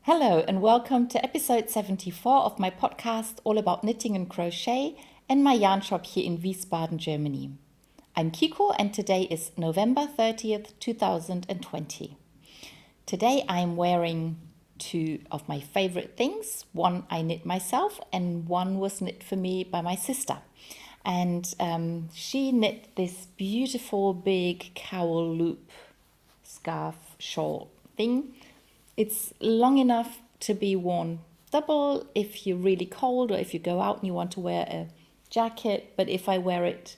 Hello and welcome to episode 74 of my podcast all about knitting and crochet and my yarn shop here in Wiesbaden, Germany. I'm Kiko and today is November 30th, 2020. Today I'm wearing two of my favorite things. One I knit myself and one was knit for me by my sister. And she knit this beautiful big cowl loop scarf shawl thing. It's long enough to be worn double if you're really cold or if you go out and you want to wear a jacket. But if I wear it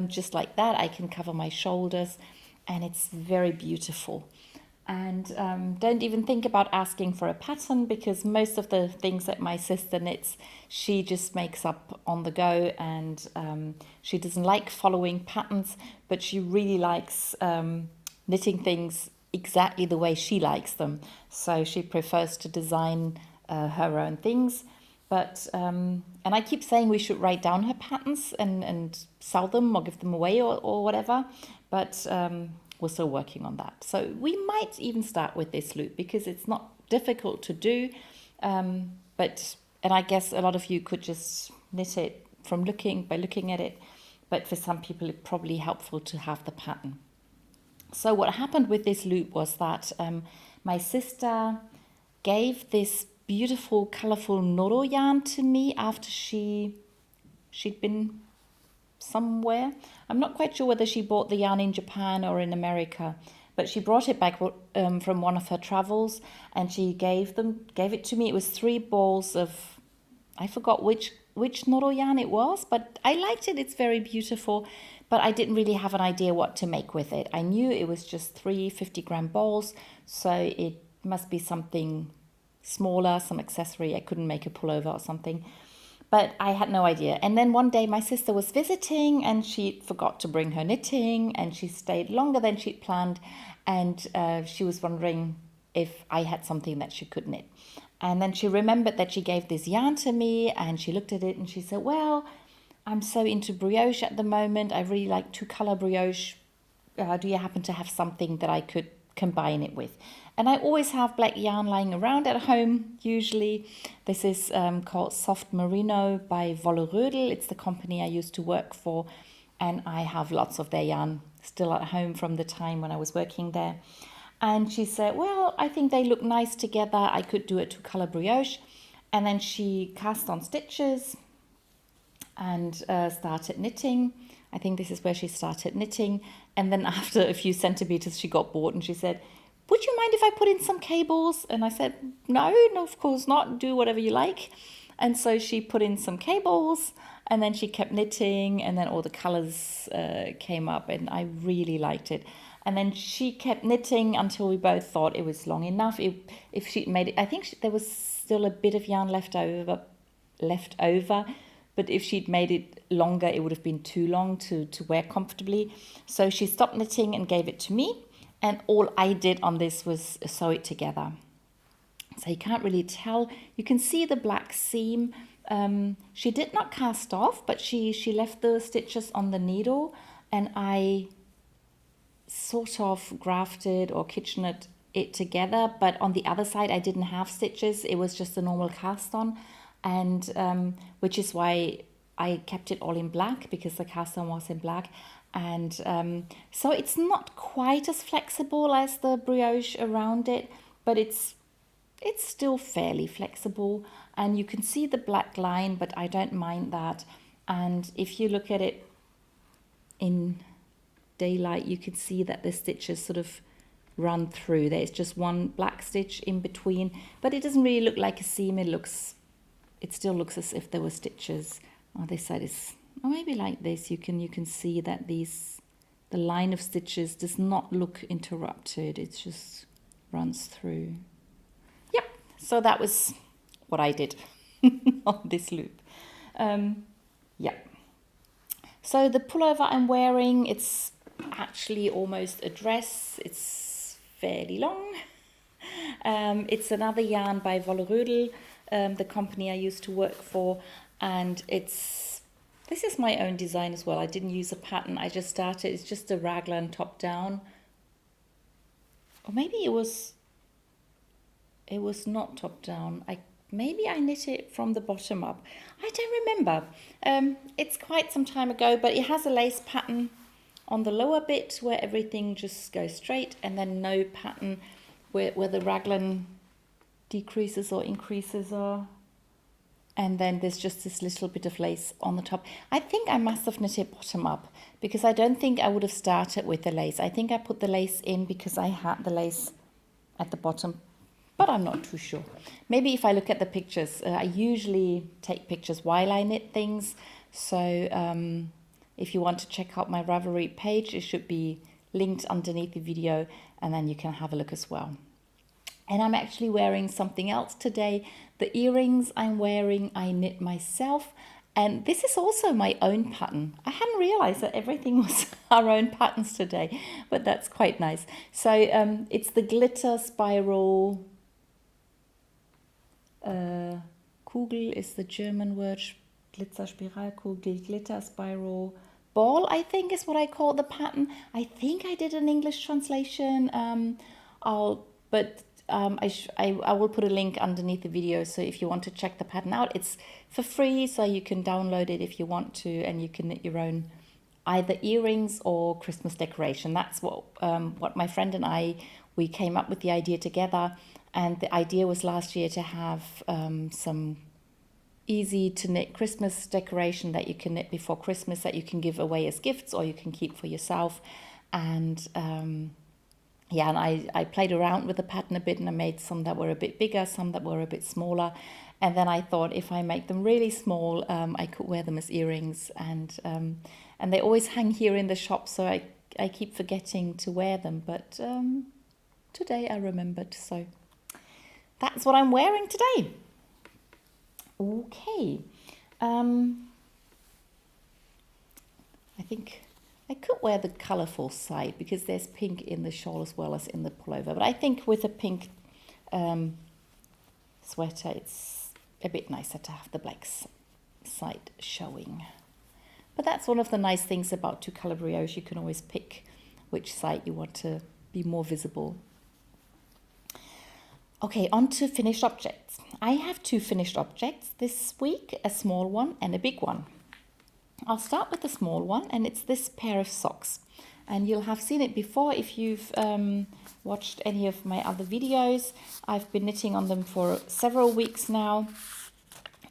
just like that, I can cover my shoulders and it's very beautiful. And don't even think about asking for a pattern because most of the things that my sister knits, she just makes up on the go and she doesn't like following patterns, but she really likes knitting things exactly the way she likes them. So she prefers to design her own things. And I keep saying we should write down her patterns and sell them or give them away or whatever. But we're still working on that. So we might even start with this loop because it's not difficult to do. And I guess a lot of you could just knit it by looking at it. But for some people, it's probably helpful to have the pattern. So what happened with this loop was that my sister gave this beautiful, colorful Noro yarn to me after she'd been somewhere. I'm not quite sure whether she bought the yarn in Japan or in America, but she brought it back from one of her travels and she gave it to me. It was 3 balls of, I forgot which Noro yarn it was, but I liked it. It's very beautiful. But I didn't really have an idea what to make with it. I knew it was just 3 50-gram balls, so it must be something smaller, some accessory. I couldn't make a pullover or something, but I had no idea. And then one day my sister was visiting and she forgot to bring her knitting and she stayed longer than she'd planned, and she was wondering if I had something that she could knit. And then she remembered that she gave this yarn to me and she looked at it and she said, well, I'm so into brioche at the moment. I really like 2-color brioche. Do you happen to have something that I could combine it with? And I always have black yarn lying around at home, usually. This is called Soft Merino by Wollerödel. It's the company I used to work for. And I have lots of their yarn still at home from the time when I was working there. And she said, well, I think they look nice together. I could do a 2-color brioche. And then she cast on stitches and started knitting. I think this is where she started knitting. And then after a few centimeters, she got bored and she said, would you mind if I put in some cables? And I said, no, of course not. Do whatever you like. And so she put in some cables and then she kept knitting and then all the colors came up and I really liked it. And then she kept knitting until we both thought it was long enough. If she'd made it, I think there was still a bit of yarn left over. But if she'd made it longer, it would have been too long to wear comfortably. So she stopped knitting and gave it to me. And all I did on this was sew it together. So you can't really tell. You can see the black seam. She did not cast off, but she left the stitches on the needle. And I sort of grafted or kitchened it together. But on the other side, I didn't have stitches. It was just a normal cast on. And which is why I kept it all in black because the cast on was in black. And so it's not quite as flexible as the brioche around it, but it's still fairly flexible. And you can see the black line, but I don't mind that. And if you look at it in daylight, you can see that the stitches sort of run through. There's just one black stitch in between, but it doesn't really look like a seam. It still looks as if there were stitches. Oh, this side is, maybe like this. You can see that the line of stitches does not look interrupted. It just runs through. Yep. So that was what I did on this loop. Yeah. So the pullover I'm wearing, it's actually almost a dress. It's fairly long. It's another yarn by Wollerödel, the company I used to work for, and this is my own design as well. I didn't use a pattern. I just started. It's just a raglan top down, or maybe it was it was not top down. Maybe I knit it from the bottom up. I don't remember. It's quite some time ago, but it has a lace pattern on the lower bit where everything just goes straight, and then no pattern where the raglan decreases or increases are. And then there's just this little bit of lace on the top. I think I must have knit it bottom up because I don't think I would have started with the lace. I think I put the lace in because I had the lace at the bottom, but I'm not too sure. Maybe if I look at the pictures, I usually take pictures while I knit things. So if you want to check out my Ravelry page, it should be linked underneath the video, and then you can have a look as well. And I'm actually wearing something else today. The earrings I'm wearing, I knit myself. And this is also my own pattern. I hadn't realized that everything was our own patterns today, but that's quite nice. So it's the glitter spiral. Kugel is the German word. Glitzerspiralkugel, glitter spiral ball, I think is what I call the pattern. I think I did an English translation. I will put a link underneath the video, so if you want to check the pattern out, it's for free, so you can download it if you want to, and you can knit your own either earrings or Christmas decoration. That's what my friend and we came up with the idea together, and the idea was last year to have some easy to knit Christmas decoration that you can knit before Christmas that you can give away as gifts or you can keep for yourself. And yeah, and I played around with the pattern a bit, and I made some that were a bit bigger, some that were a bit smaller. And then I thought if I make them really small, I could wear them as earrings. And they always hang here in the shop, so I keep forgetting to wear them. But today I remembered, so that's what I'm wearing today. Okay. I think I could wear the colourful side because there's pink in the shawl as well as in the pullover. But I think with a pink sweater, it's a bit nicer to have the black side showing. But that's one of the nice things about two-colour brioche. You can always pick which side you want to be more visible. Okay, on to finished objects. I have two finished objects this week, a small one and a big one. I'll start with the small one, and it's this pair of socks. And you'll have seen it before if you've watched any of my other videos. I've been knitting on them for several weeks now.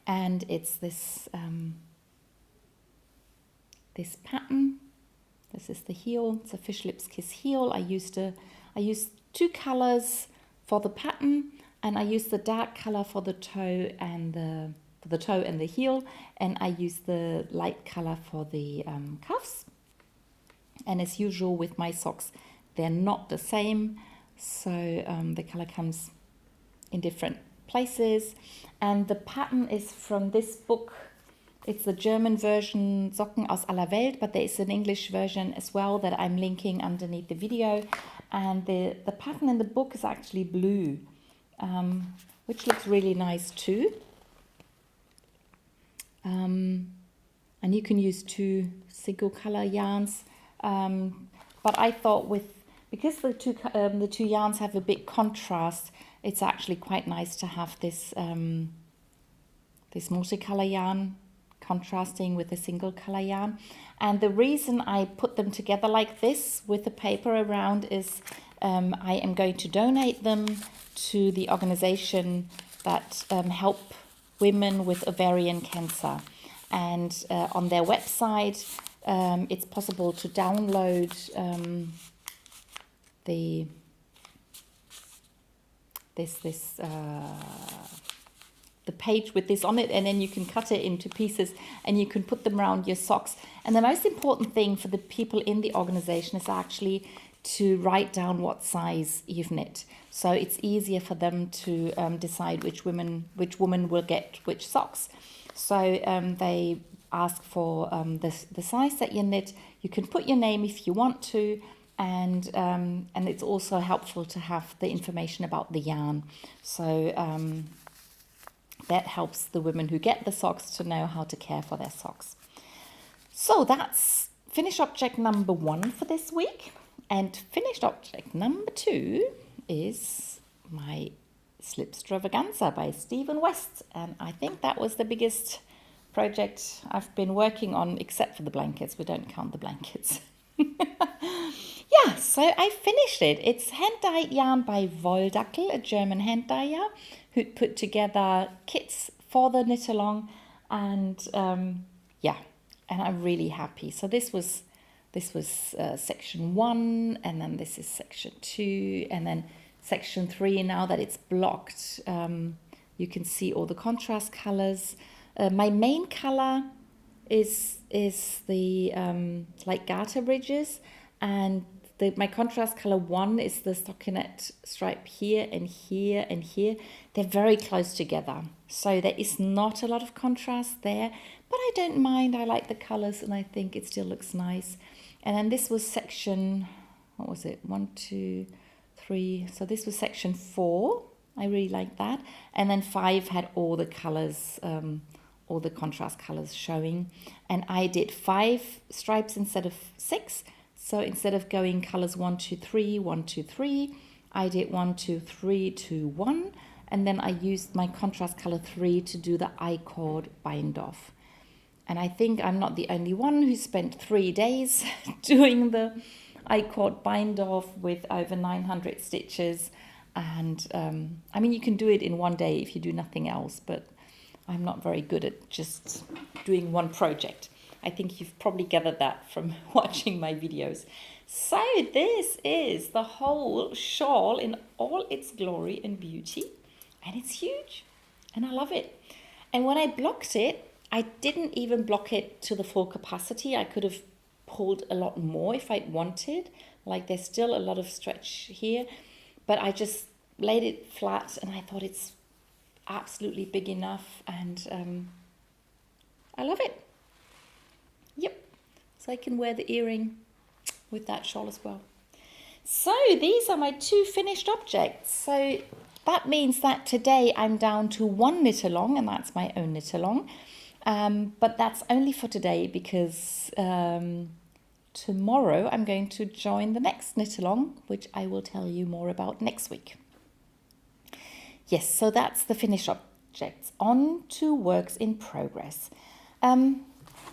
And it's this, this pattern. This is the heel. It's a Fish Lips Kiss heel. I used two colors for the pattern, and I used the dark color for the toe and the heel, and I used the light color for the cuffs. And as usual with my socks, they're not the same, so the color comes in different places. And the pattern is from this book. It's the German version, Socken aus aller Welt, but there is an English version as well that I'm linking underneath the video. And the pattern in the book is actually blue, which looks really nice too. And you can use two single color yarns. But I thought because the two yarns have a big contrast, it's actually quite nice to have this this multicolor yarn contrasting with a single color yarn. And the reason I put them together like this with the paper around is I am going to donate them to the organization that help women with ovarian cancer. And on their website, it's possible to download the page with this on it, and then you can cut it into pieces and you can put them around your socks. And the most important thing for the people in the organization is actually to write down what size you've knit. So it's easier for them to decide which woman will get which socks. So they ask for the size that you knit. You can put your name if you want to, and it's also helpful to have the information about the yarn. So that helps the women who get the socks to know how to care for their socks. So that's finished object number 1 for this week. And finished object number 2 is my Slipstravaganza by Stephen West. And I think that was the biggest project I've been working on, except for the blankets. We don't count the blankets. Yeah, so I finished it. It's hand-dyed yarn by Wolldackel, a German hand dyer, who'd put together kits for the knit-along. And yeah, and I'm really happy. So this was section 1, and then this is section 2, and then section 3. Now that it's blocked, you can see all the contrast colors. My main color is the like garter ridges, and my contrast color 1 is the stockinette stripe here and here and here. They're very close together, so there is not a lot of contrast there, but I don't mind. I like the colors and I think it still looks nice. And then this was section, what was it, 1, 2, 3, so this was section 4. I really like that. And then 5 had all the colors, all the contrast colors showing, and I did 5 stripes instead of 6. So instead of going colors 1, 2, 3, 1, 2, 3, I did 1, 2, 3, 2, 1, and then I used my contrast color 3 to do the I-cord bind off. And I think I'm not the only one who spent 3 days doing the I-cord bind off with over 900 stitches. And I mean, you can do it in one day if you do nothing else, but I'm not very good at just doing one project. I think you've probably gathered that from watching my videos. So this is the whole shawl in all its glory and beauty. And it's huge. And I love it. And when I blocked it, I didn't even block it to the full capacity. I could have pulled a lot more if I'd wanted. Like there's still a lot of stretch here. But I just laid it flat and I thought it's absolutely big enough. And I love it. Yep, so I can wear the earring with that shawl as well. So these are my 2 finished objects. So that means that today I'm down to 1 knit along, and that's my own knit along. But that's only for today because tomorrow I'm going to join the next knit along, which I will tell you more about next week. Yes, so that's the finished objects. On to works in progress.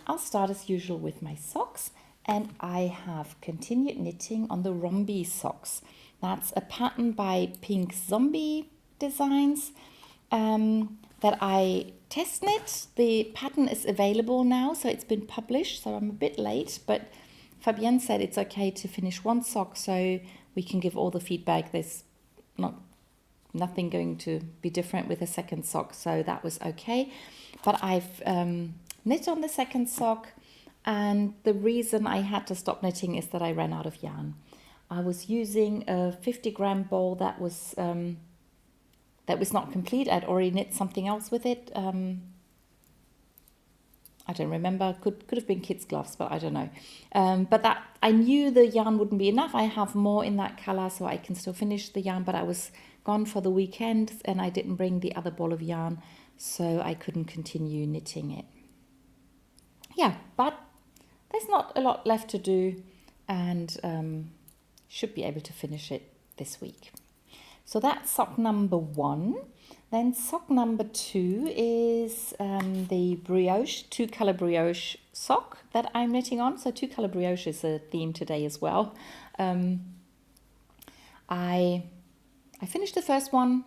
I'll start as usual with my socks, and I have continued knitting on the Rhombie socks. That's a pattern by Pink Zombie Designs that I test knit. The pattern is available now, so it's been published, so I'm a bit late, but Fabienne said it's okay to finish 1 sock, so we can give all the feedback. There's nothing going to be different with a second sock, so that was okay. But I've knit on the second sock, and the reason I had to stop knitting is that I ran out of yarn. I was using a 50-gram ball that was not complete. I'd already knit something else with it. I don't remember. Could have been kids' gloves, but I don't know. But that I knew the yarn wouldn't be enough. I have more in that color, so I can still finish the yarn. But I was gone for the weekend, and I didn't bring the other ball of yarn, so I couldn't continue knitting it. Yeah, but there's not a lot left to do, and should be able to finish it this week. So that's sock number 1. Then sock number 2 is the brioche, 2-color brioche sock that I'm knitting on. So 2-color brioche is a theme today as well. I finished the first one.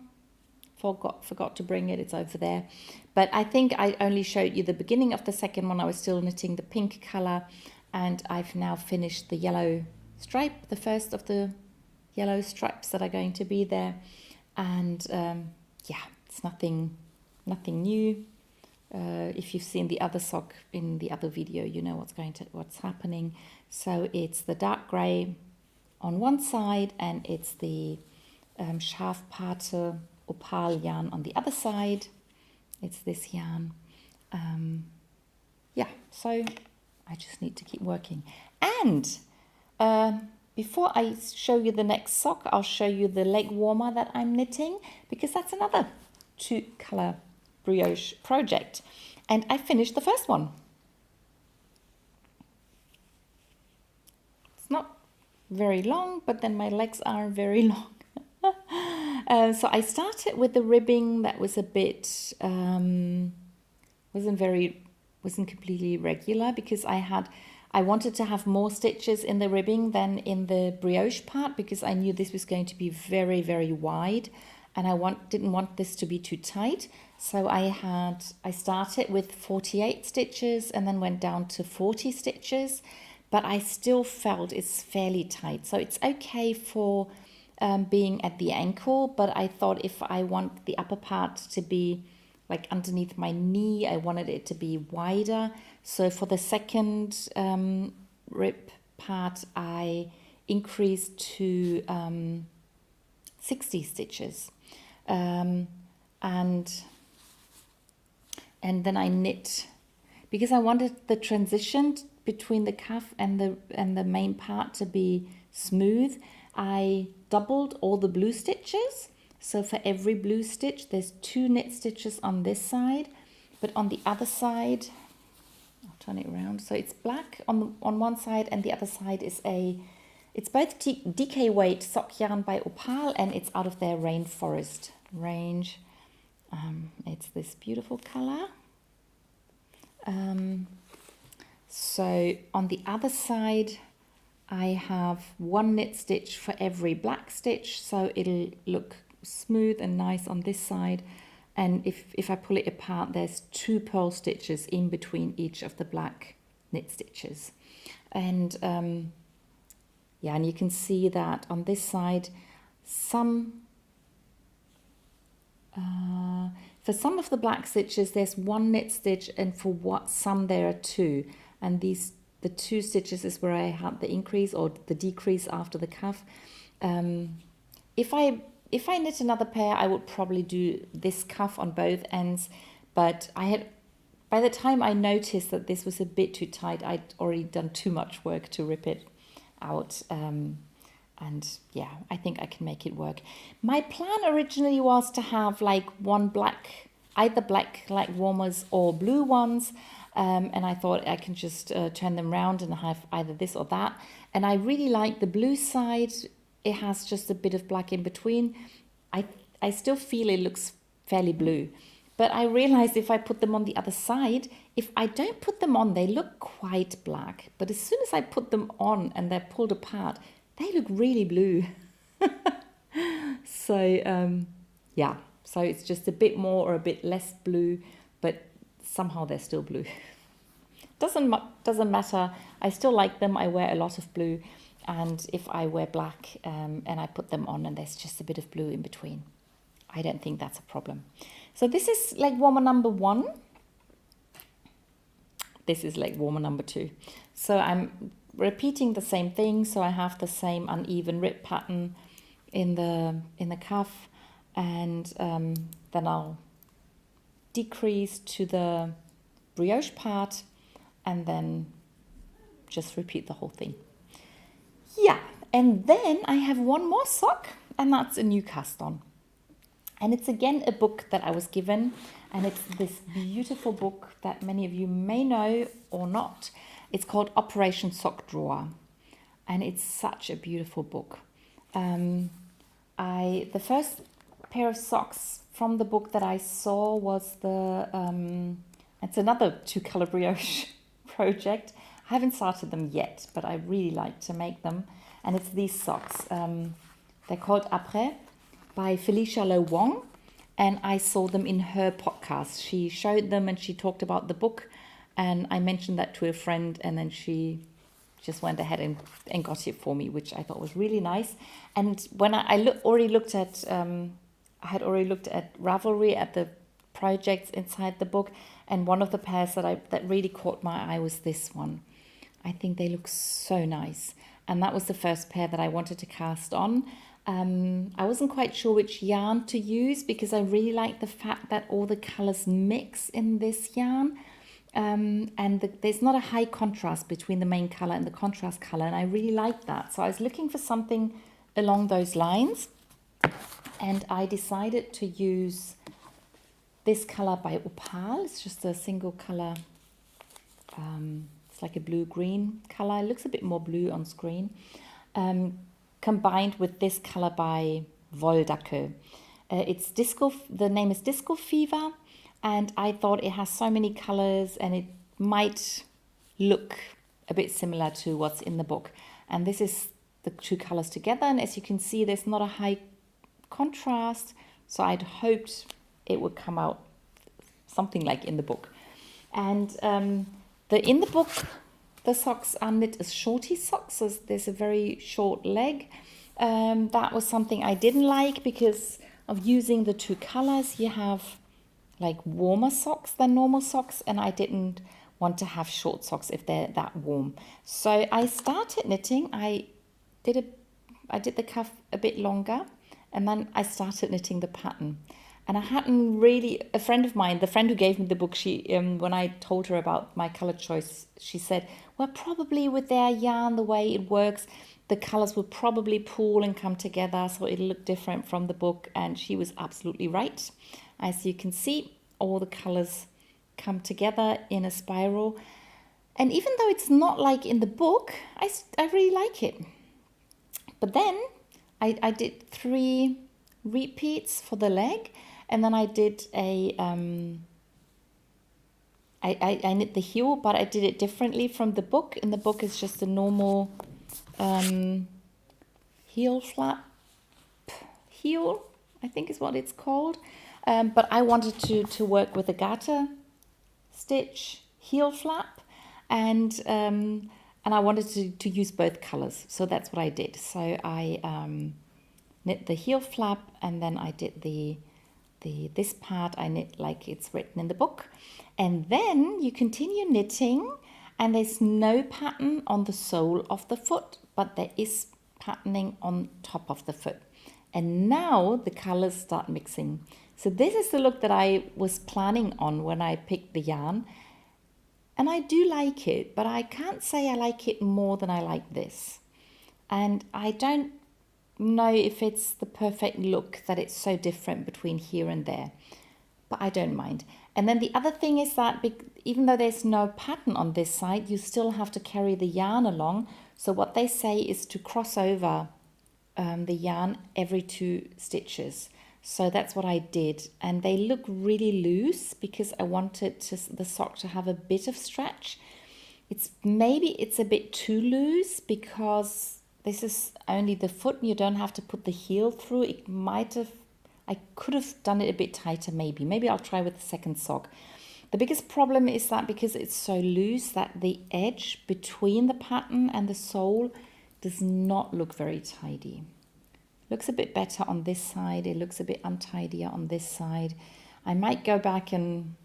Forgot to bring it, it's over there. But I think I only showed you the beginning of the second one. I was still knitting the pink color, and I've now finished the yellow stripe, the first of the yellow stripes that are going to be there. And yeah, it's nothing new. If you've seen the other sock in the other video, you know what's happening. So it's the dark gray on one side, and it's the Shafpatensocken opal yarn on the other side. It's this yarn. Yeah, so I just need to keep working. And before I show you the next sock, I'll show you the leg warmer that I'm knitting, because that's another 2-color brioche project. And I finished the first one. It's not very long, but then my legs are very long. So I started with the ribbing that was a bit, wasn't completely regular, because I wanted to have more stitches in the ribbing than in the brioche part, because I knew this was going to be very, very wide, and didn't want this to be too tight. So I started with 48 stitches and then went down to 40 stitches, but I still felt it's fairly tight. So it's okay for being at the ankle, but I thought if I want the upper part to be like underneath my knee, I wanted it to be wider. So for the second rib part, I increased to 60 stitches. And then I knit, because I wanted the transition between the cuff and the main part to be smooth. I doubled all the blue stitches. So for every blue stitch, there's 2 knit stitches on this side, but on the other side, I'll turn it around. So it's black on one side, and the other side is it's both DK weight sock yarn by Opal, and it's out of their rainforest range. It's this beautiful color. So on the other side, I have 1 knit stitch for every black stitch, so it'll look smooth and nice on this side. And if I pull it apart, there's 2 purl stitches in between each of the black knit stitches. And yeah, and you can see that on this side, for some of the black stitches, there's 1 knit stitch, and for some there are 2. And the 2 stitches is where I had the increase or the decrease after the cuff. If I knit another pair, I would probably do this cuff on both ends. But by the time I noticed that this was a bit too tight, I'd already done too much work to rip it out. And yeah, I think I can make it work. My plan originally was to have like either black like warmers or blue ones. And I thought I can just turn them round and have either this or that. And I really like the blue side. It has just a bit of black in between. I still feel it looks fairly blue. But I realized if I put them on the other side, if I don't put them on, they look quite black. But as soon as I put them on and they're pulled apart, they look really blue. So, yeah. So it's just a bit more or a bit less blue, but somehow they're still blue. Doesn't matter. I still like them. I wear a lot of blue. And if I wear black and I put them on and there's just a bit of blue in between, I don't think that's a problem. So this is leg warmer number 1. This is leg warmer number 2. So I'm repeating the same thing. So I have the same uneven rib pattern in the cuff, and then I'll decrease to the brioche part and then just repeat the whole thing. Yeah, and then I have one more sock, and that's a new cast on. And it's again a book that I was given, and it's this beautiful book that many of you may know or not. It's called Operation Sock Drawer, and it's such a beautiful book. The first pair of socks from the book that I saw was it's another 2-color brioche project. I haven't started them yet, but I really like to make them. And it's these socks. They're called Après by Felicia Lo Wong. And I saw them in her podcast. She showed them and she talked about the book. And I mentioned that to a friend, and then she just went ahead and got it for me, which I thought was really nice. And when I had already looked at Ravelry, at the projects inside the book, and one of the pairs that really caught my eye was this one. I think they look so nice, and that was the first pair that I wanted to cast on. I wasn't quite sure which yarn to use because I really like the fact that all the colors mix in this yarn, and there's not a high contrast between the main color and the contrast color, and I really like that. So I was looking for something along those lines, and I decided to use this color by Opal. It's just a single color. It's like a blue-green color. It looks a bit more blue on screen. Combined with this color by Wolldackel. The name is Disco Fever, and I thought it has so many colors and it might look a bit similar to what's in the book. And this is the two colors together, and as you can see, there's not a high contrast, so I'd hoped it would come out something like in the book. And in the book, the socks are knit as shorty socks, so there's a very short leg. That was something I didn't like because of using the two colors. You have like warmer socks than normal socks, and I didn't want to have short socks if they're that warm. So I started knitting. I did the cuff a bit longer, and then I started knitting the pattern. And I hadn't really, a friend of mine, the friend who gave me the book, she when I told her about my color choice, she said, well, probably with their yarn, the way it works, the colors will probably pool and come together, so it'll look different from the book. And she was absolutely right. As you can see, all the colors come together in a spiral. And even though it's not like in the book, I really like it. But then I did 3 repeats for the leg, and then I did I knit the heel, but I did it differently from the book. In the book, it's just a normal heel flap, heel, I think is what it's called. But I wanted to work with a garter stitch heel flap, and I wanted to use both colors, so that's what I did. So I knit the heel flap, and then I did this part I knit like it's written in the book, and then you continue knitting, and there's no pattern on the sole of the foot, but there is patterning on top of the foot. And now the colors start mixing. So this is the look that I was planning on when I picked the yarn. And I do like it, but I can't say I like it more than I like this. And I don't know if it's the perfect look that it's so different between here and there. But I don't mind. And then the other thing is that even though there's no pattern on this side, you still have to carry the yarn along. So what they say is to cross over the yarn every 2 stitches. So that's what I did, and they look really loose because I wanted the sock to have a bit of stretch. Maybe it's a bit too loose because this is only the foot and you don't have to put the heel through. I could have done it a bit tighter maybe. Maybe I'll try with the second sock. The biggest problem is that because it's so loose that the edge between the pattern and the sole does not look very tidy. Looks a bit better on this side. It looks a bit untidier on this side. I might go back and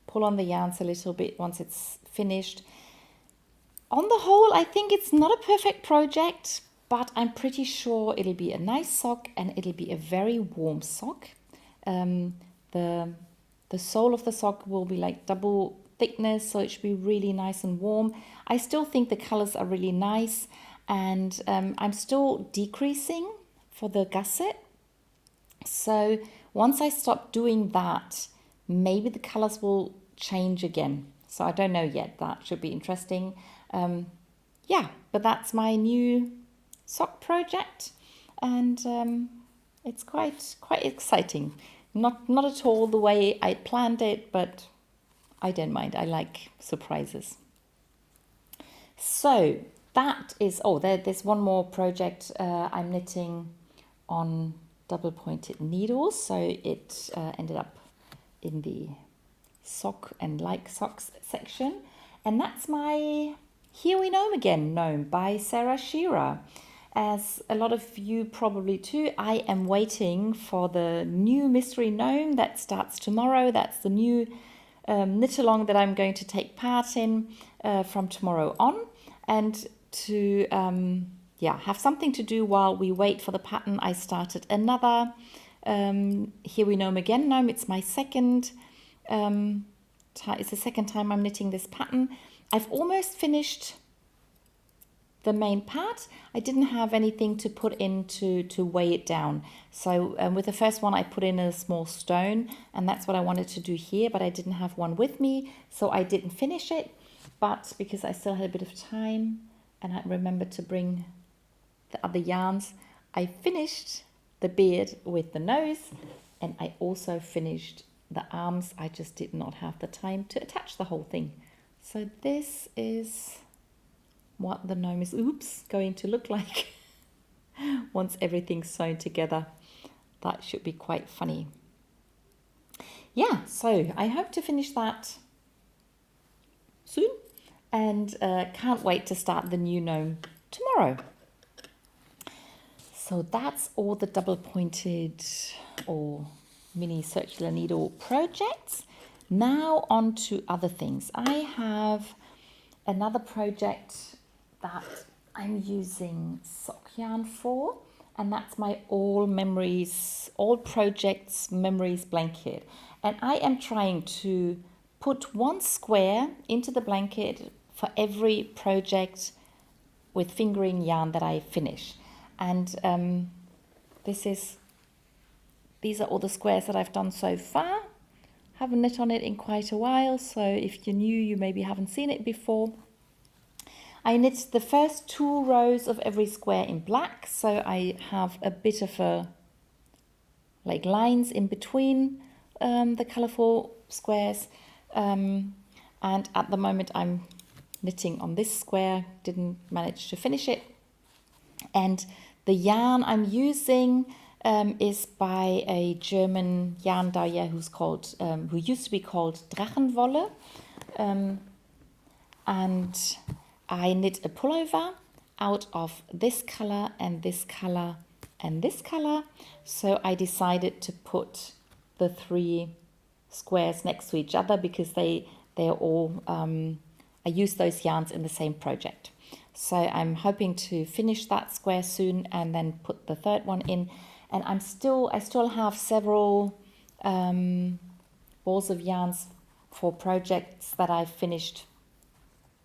pull on the yarns a little bit once it's finished. On the whole, I think it's not a perfect project, but I'm pretty sure it'll be a nice sock and it'll be a very warm sock. The sole of the sock will be like double thickness, so it should be really nice and warm. I still think the colors are really nice, and I'm still decreasing for the gusset. So once I stop doing that, maybe the colors will change again. So I don't know yet. That should be interesting. But that's my new sock project, and it's quite exciting. Not at all the way I planned it, but I don't mind. I like surprises. So that is, there's one more project I'm knitting on double pointed needles, so it ended up in the sock and like socks section, and that's my Here We Gnome Again gnome by Sarah Shearer. As a lot of you probably too, I am waiting for the new mystery gnome that starts tomorrow. That's the new knit along that I'm going to take part in from tomorrow on, and to have something to do while we wait for the pattern. I started another Here We Gnome Again gnome. It's my second it's the second time I'm knitting this pattern. I've almost finished the main part. I didn't have anything to put in to weigh it down. So with the first one I put in a small stone, and that's what I wanted to do here, but I didn't have one with me, so I didn't finish it. But because I still had a bit of time and I remembered to bring the other yarns, I finished the beard with the nose, and I also finished the arms. I just did not have the time to attach the whole thing. So this is what the gnome is, going to look like once everything's sewn together. That should be quite funny. Yeah, so I hope to finish that soon, and can't wait to start the new gnome tomorrow. So that's all the double pointed or mini circular needle projects. Now on to other things. I have another project that I'm using sock yarn for, and that's my all projects memories blanket. And I am trying to put one square into the blanket for every project with fingering yarn that I finish. And these are all the squares that I've done so far. Haven't knit on it in quite a while, so if you're new, you maybe haven't seen it before. I knit the first 2 rows of every square in black, so I have a bit of lines in between the colourful squares. And at the moment I'm knitting on this square, didn't manage to finish it. And the yarn I'm using is by a German yarn dyer who used to be called Drachenwolle. And I knit a pullover out of this colour and this colour and this colour. So I decided to put the 3 squares next to each other because they're all, I used those yarns in the same project. So I'm hoping to finish that square soon and then put the 3rd one in. And I still have several balls of yarns for projects that I finished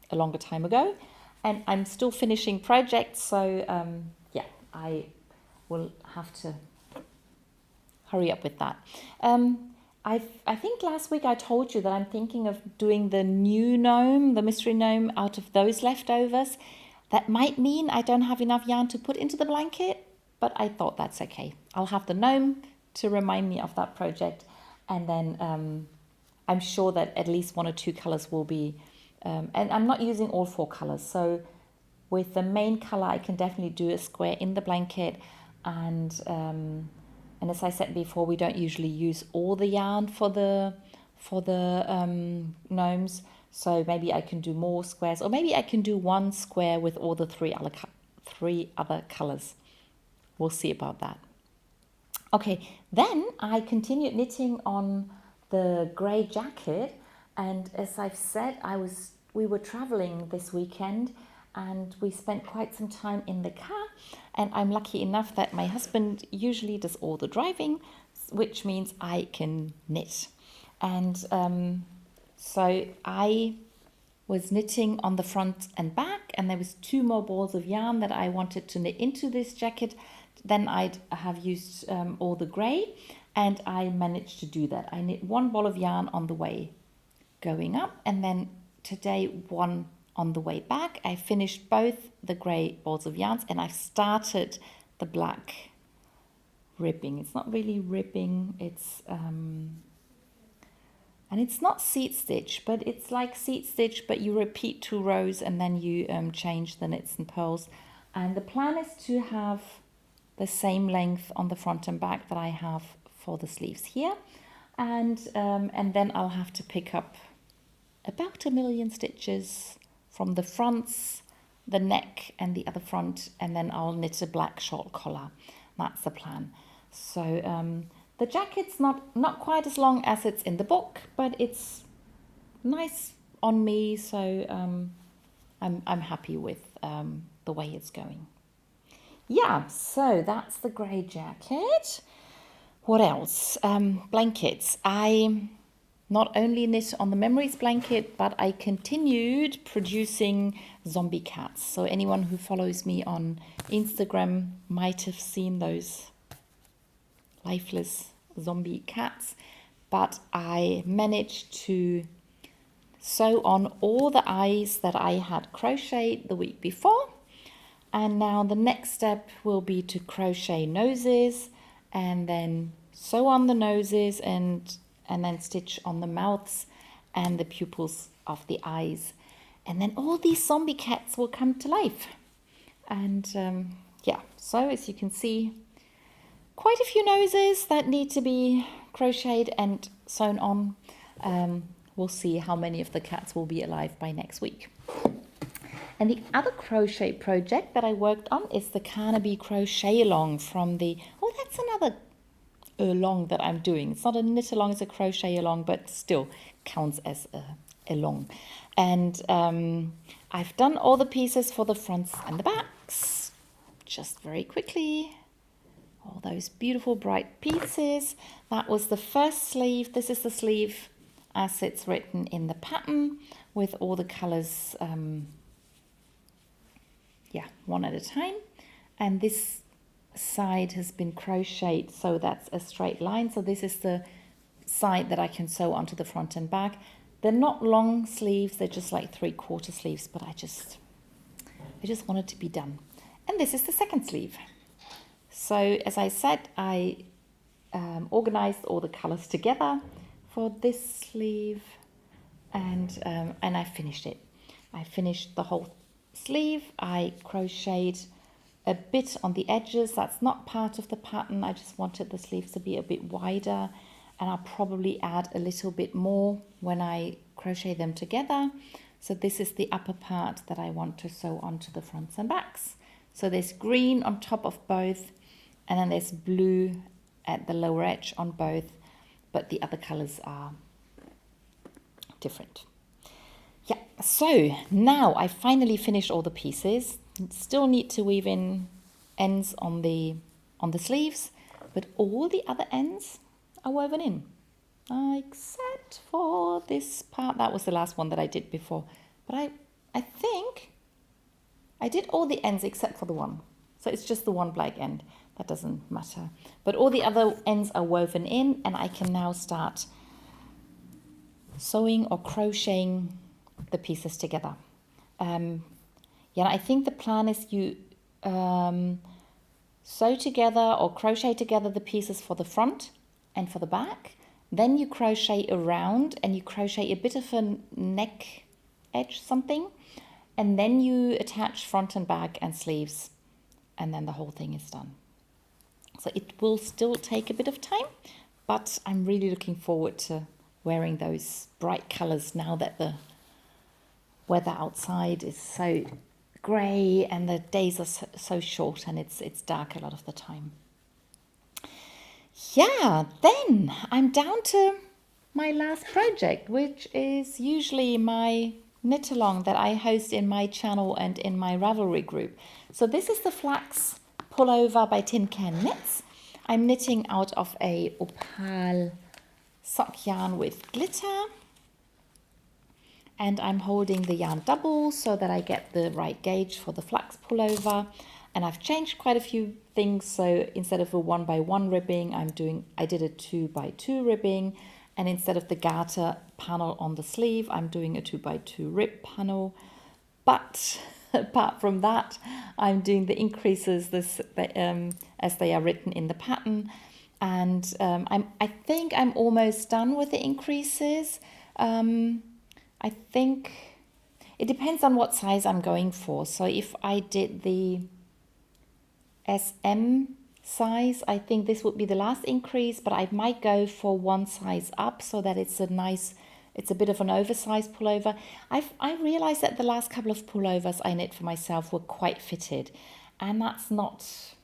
a longer time ago. And I'm still finishing projects, so I will have to hurry up with that. I think last week I told you that I'm thinking of doing the new gnome, the mystery gnome, out of those leftovers. That might mean I don't have enough yarn to put into the blanket, but I thought that's okay. I'll have the gnome to remind me of that project, and then I'm sure that at least 1 or 2 colors will be, and I'm not using all 4 colors, so with the main color I can definitely do a square in the blanket, and as I said before, we don't usually use all the yarn for the gnomes, so maybe I can do more squares, or maybe I can do 1 square with all the 3 other colors. We'll see about that. Okay, then I continued knitting on the grey jacket, and as I've said, we were traveling this weekend and we spent quite some time in the car, and I'm lucky enough that my husband usually does all the driving, which means I can knit. And so I was knitting on the front and back, and there was 2 more balls of yarn that I wanted to knit into this jacket. Then I'd have used all the grey, and I managed to do that. I knit 1 ball of yarn on the way going up, and then today 1 on the way back. I finished both the grey balls of yarns, and I've started the black ribbing. It's not really ribbing, it's and it's not seat stitch, but it's like seat stitch, but you repeat 2 rows and then you change the knits and purls. And the plan is to have the same length on the front and back that I have for the sleeves here, and then I'll have to pick up about 1 million stitches from the fronts, the neck and the other front, and then I'll knit a black short collar. That's the plan. So the jacket's not quite as long as it's in the book, but it's nice on me, so I'm happy with the way it's going. Yeah, so that's the grey jacket. What else? Blankets. I not only knit on the memories blanket, but I continued producing zombie cats. So anyone who follows me on Instagram might have seen those lifeless zombie cats. But I managed to sew on all the eyes that I had crocheted the week before. And now the next step will be to crochet noses and then sew on the noses and then stitch on the mouths and the pupils of the eyes. And then all these zombie cats will come to life. And yeah, so as you can see, quite a few noses that need to be crocheted and sewn on. We'll see how many of the cats will be alive by next week. And the other crochet project that I worked on is the Carnaby crochet along from the, oh, that's another along that I'm doing. It's not a knit along, it's a crochet along, but still counts as a along. And I've done all the pieces for the fronts and the backs, just very quickly. All those beautiful bright pieces. That was the first sleeve. This is the sleeve as it's written in the pattern with all the colors, one at a time. And this side has been crocheted, so that's a straight line. So this is the side that I can sew onto the front and back. They're not long sleeves, they're just like 3/4 sleeves, but I just want it to be done. And this is the second sleeve. So as I said, I organized all the colors together for this sleeve, and I finished it. I finished the whole sleeve. I crocheted a bit on the edges. That's not part of the pattern. I just wanted the sleeves to be a bit wider, and I'll probably add a little bit more when I crochet them together. So this is the upper part that I want to sew onto the fronts and backs. So there's green on top of both, and then there's blue at the lower edge on both, but the other colors are different. Yeah, so now I finally finished all the pieces. Still need to weave in ends on the sleeves, but all the other ends are woven in, except for this part. That was the last one that I did before, but I think I did all the ends except for the one. So it's just the one black end. That doesn't matter. But all the other ends are woven in, and I can now start sewing or crocheting the pieces together. I think the plan is you sew together or crochet together the pieces for the front and for the back. Then you crochet around and you crochet a bit of a neck edge something, and then you attach front and back and sleeves, and then the whole thing is done. So it will still take a bit of time, but I'm really looking forward to wearing those bright colors now that the weather outside is so grey and the days are so short and it's dark a lot of the time. Yeah, then I'm down to my last project, which is usually my knit along that I host in my channel and in my Ravelry group. So this is the Flax Pullover by Tin Can Knits. I'm knitting out of a opal sock yarn with glitter, and I'm holding the yarn double so that I get the right gauge for the flax pullover. And I've changed quite a few things. So instead of a 1x1 ribbing, I did a 2x2 ribbing, and instead of the garter panel on the sleeve, I'm doing a 2x2 rib panel. But apart from that, I'm doing the increases as they are written in the pattern, and I think I'm almost done with the increases. I think it depends on what size I'm going for. So if I did the SM size, I think this would be the last increase, but I might go for one size up so that it's a bit of an oversized pullover. I realized that the last couple of pullovers I knit for myself were quite fitted, and that's not,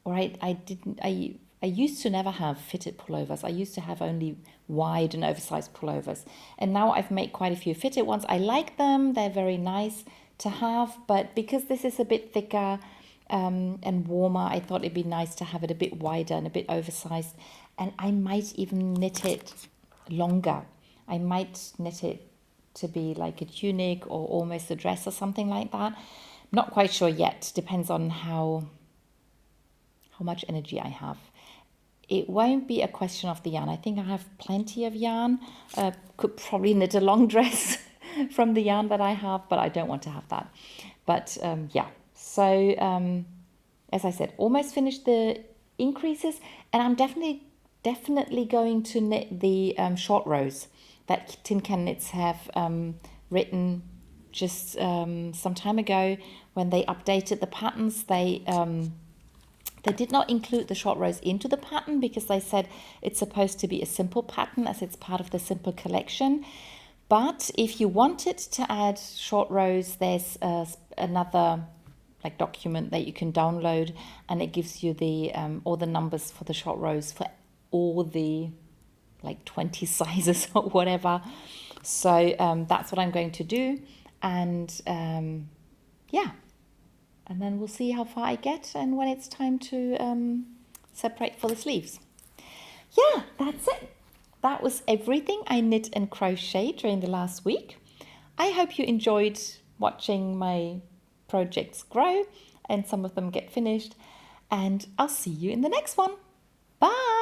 or I used to never have fitted pullovers. I used to have only wide and oversized pullovers, and now I've made quite a few fitted ones. I like them, they're very nice to have, but because this is a bit thicker and warmer, I thought it'd be nice to have it a bit wider and a bit oversized, and I might even knit it longer. I might knit it to be like a tunic or almost a dress or something like that. Not quite sure yet, depends on how much energy I have. It won't be a question of the yarn. I think I have plenty of yarn. Could probably knit a long dress from the yarn that I have, but I don't want to have that. But yeah, so as I said, almost finished the increases, and I'm definitely going to knit the short rows that Tin Can Knits have written just some time ago when they updated the patterns. They did not include the short rows into the pattern because they said it's supposed to be a simple pattern as it's part of the simple collection. But if you wanted to add short rows, there's another like document that you can download, and it gives you the all the numbers for the short rows for all the like 20 sizes or whatever. So that's what I'm going to do, and yeah, and then we'll see how far I get and when it's time to separate for the sleeves. Yeah, that's it. That was everything I knit and crochet during the last week. I hope you enjoyed watching my projects grow and some of them get finished, and I'll see you in the next one. Bye!